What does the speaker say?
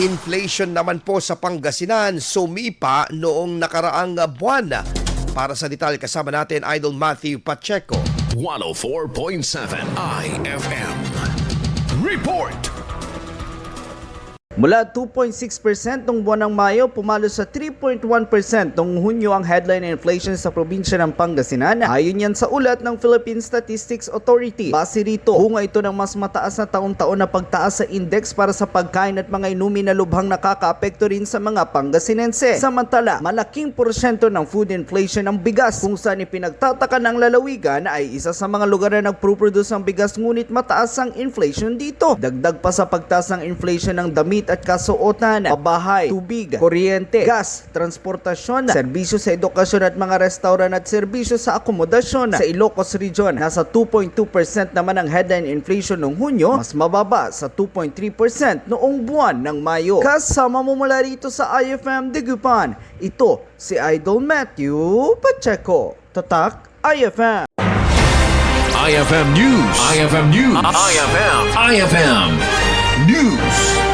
Inflation naman po sa Pangasinan, sumipa noong nakaraang buwan. Para sa detalye kasama natin, Idol Matthew Pacheco. 104.7 IFM. Report! Mula 2.6% noong buwan ng Mayo, pumalo sa 3.1% noong Hunyo ang headline inflation sa probinsya ng Pangasinan. Ayon yan sa ulat ng Philippine Statistics Authority. Base rito, bunga ito ng mas mataas na taon-taon na pagtaas sa index para sa pagkain at mga inumin na lubhang nakakaapekto rin sa mga Pangasinense. Samantala, malaking porsyento ng food inflation ang bigas, kung saan ipinagtataka ng lalawigan ay isa sa mga lugar na nagproproduce ng bigas, ngunit mataas ang inflation dito. Dagdag pa sa pagtaas ng inflation ng damit at kasuotan, pabahay, tubig, kuryente, gas, transportasyon, serbisyo sa edukasyon at mga restaurant at serbisyo sa akomodasyon. Sa Ilocos Region, nasa 2.2% naman ang headline inflation noong Hunyo, mas mababa sa 2.3% noong buwan ng Mayo. Kasama mo mula rito sa IFM Digupan, ito si Idol Matthew Pacheco. Tatak IFM. IFM News. IFM News. IFM News.